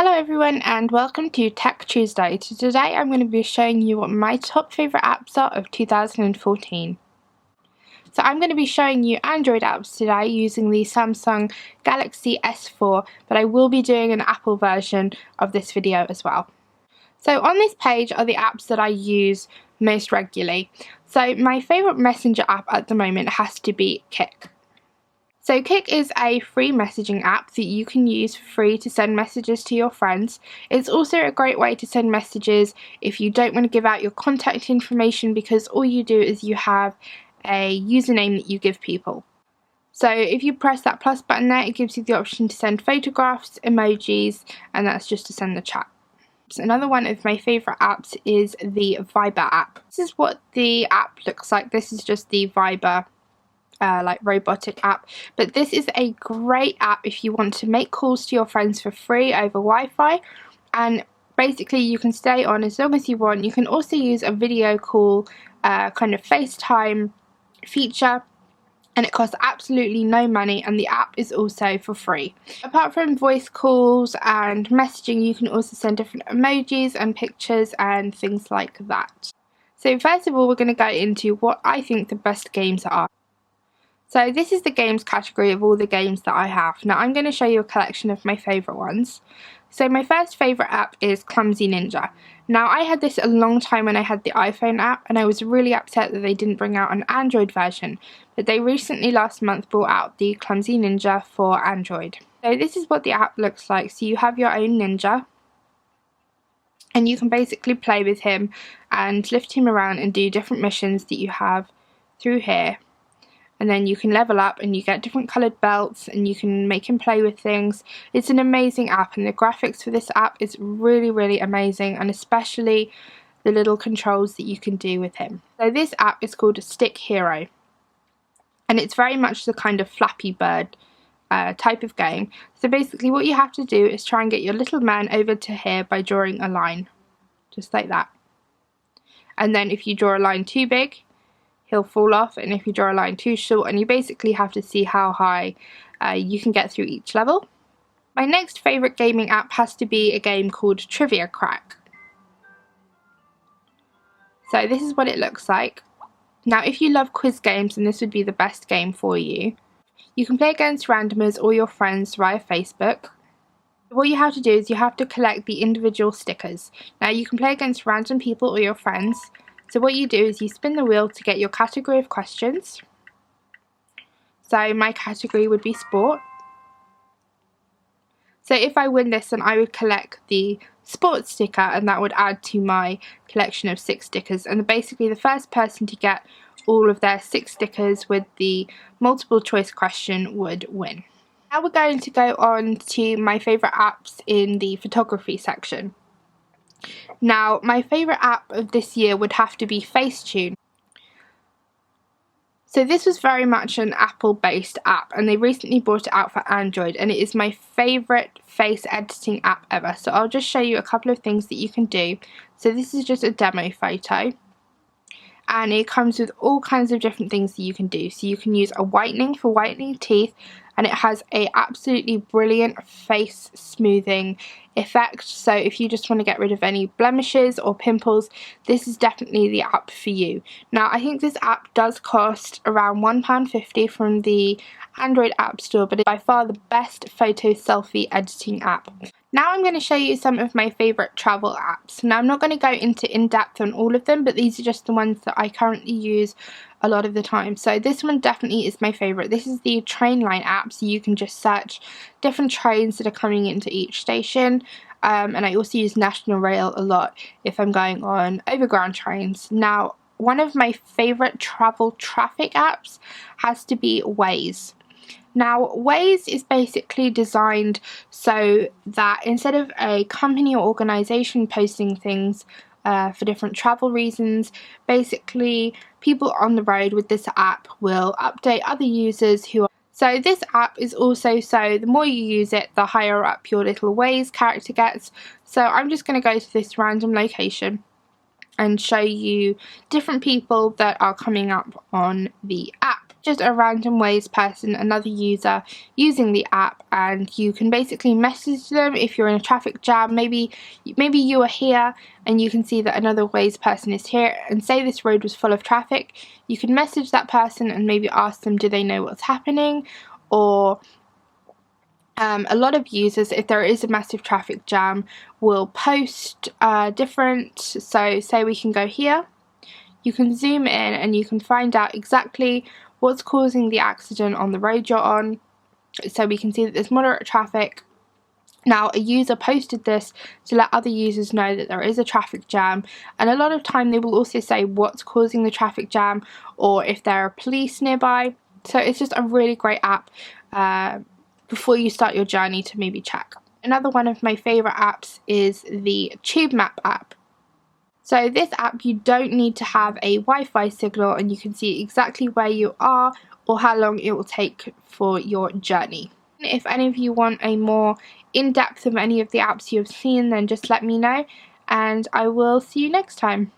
Hello everyone and welcome to Tech Tuesday. So today I'm going to be showing you what my top favourite apps are of 2014. So I'm going to be showing you Android apps today using the Samsung Galaxy S4, but I will be doing an Apple version of this video as well. So on this page are the apps that I use most regularly. So my favourite messenger app at the moment has to be Kik. So Kik is a free messaging app that you can use for free to send messages to your friends. It's also a great way to send messages if you don't want to give out your contact information, because all you do is you have a username that you give people. So if you press that plus button there, it gives you the option to send photographs, emojis, and that's just to send the chat. So another one of my favourite apps is the Viber app. This is what the app looks like. This is just the Viber like robotic app, but this is a great app if you want to make calls to your friends for free over Wi-Fi, and basically you can stay on as long as you want. You can also use a video call kind of FaceTime feature, and it costs absolutely no money, and the app is also for free. Apart from voice calls and messaging, you can also send different emojis and pictures and things like that. So first of all, we're going to go into what I think the best games are. So this is the games category of all the games that I have. Now I'm going to show you a collection of my favourite ones. So my first favourite app is Clumsy Ninja. Now I had this a long time when I had the iPhone app, and I was really upset that they didn't bring out an Android version, but they recently last month brought out the Clumsy Ninja for Android. So this is what the app looks like. So you have your own ninja, and you can basically play with him and lift him around and do different missions that you have through here. And then you can level up and you get different coloured belts and you can make him play with things. It's an amazing app, and the graphics for this app is really amazing, and especially the little controls that you can do with him. So this app is called Stick Hero, and it's very much the kind of Flappy Bird type of game. So basically what you have to do is try and get your little man over to here by drawing a line, just like that. And then if you draw a line too big, he'll fall off, and if you draw a line too short, and you basically have to see how high you can get through each level. My next favourite gaming app has to be a game called Trivia Crack. So this is what it looks like. Now if you love quiz games, then this would be the best game for you. You can play against randomers or your friends via Facebook. What you have to do is you have to collect the individual stickers. Now you can play against random people or your friends. So what you do is you spin the wheel to get your category of questions. So my category would be sport. So if I win this, then I would collect the sports sticker, and that would add to my collection of 6 stickers. And basically the first person to get all of their 6 stickers with the multiple choice question would win. Now we're going to go on to my favourite apps in the photography section. Now, my favourite app of this year would have to be Facetune. So this was very much an Apple-based app, and they recently brought it out for Android, and it is my favourite face editing app ever. So I'll just show you a couple of things that you can do. So this is just a demo photo, and it comes with all kinds of different things that you can do. So you can use a whitening for whitening teeth, and it has a absolutely brilliant face smoothing effect. So if you just want to get rid of any blemishes or pimples, this is definitely the app for you. Now I think this app does cost around £1.50 from the Android App Store, but it's by far the best photo selfie editing app. Now I'm going to show you some of my favourite travel apps. Now I'm not going to go into in-depth on all of them, but these are just the ones that I currently use a lot of the time. So this one definitely is my favourite. This is the Trainline app, so you can just search different trains that are coming into each station. And I also use National Rail a lot if I'm going on overground trains. Now one of my favourite travel traffic apps has to be Waze. Now, Waze is basically designed so that instead of a company or organisation posting things for different travel reasons, basically people on the road with this app will update other users who are. So this app is also so the more you use it, the higher up your little Waze character gets. So I'm just going to go to this random location and show you different people that are coming up on the app. just a random Waze person, another user using the app, and you can basically message them if you're in a traffic jam. Maybe you are here and you can see that another Waze person is here, and say this road was full of traffic. You can message that person and maybe ask them, do they know what's happening? Or a lot of users, if there is a massive traffic jam, will post different, so say we can go here, you can zoom in and you can find out exactly what's causing the accident on the road you're on. So we can see that there's moderate traffic. Now, a user posted this to let other users know that there is a traffic jam, and a lot of time they will also say what's causing the traffic jam or if there are police nearby. So it's just a really great app before you start your journey to maybe check. Another one of my favourite apps is the TubeMap app. So this app, you don't need to have a Wi-Fi signal, and you can see exactly where you are or how long it will take for your journey. If any of you want a more in-depth of any of the apps you have seen, then just let me know, and I will see you next time.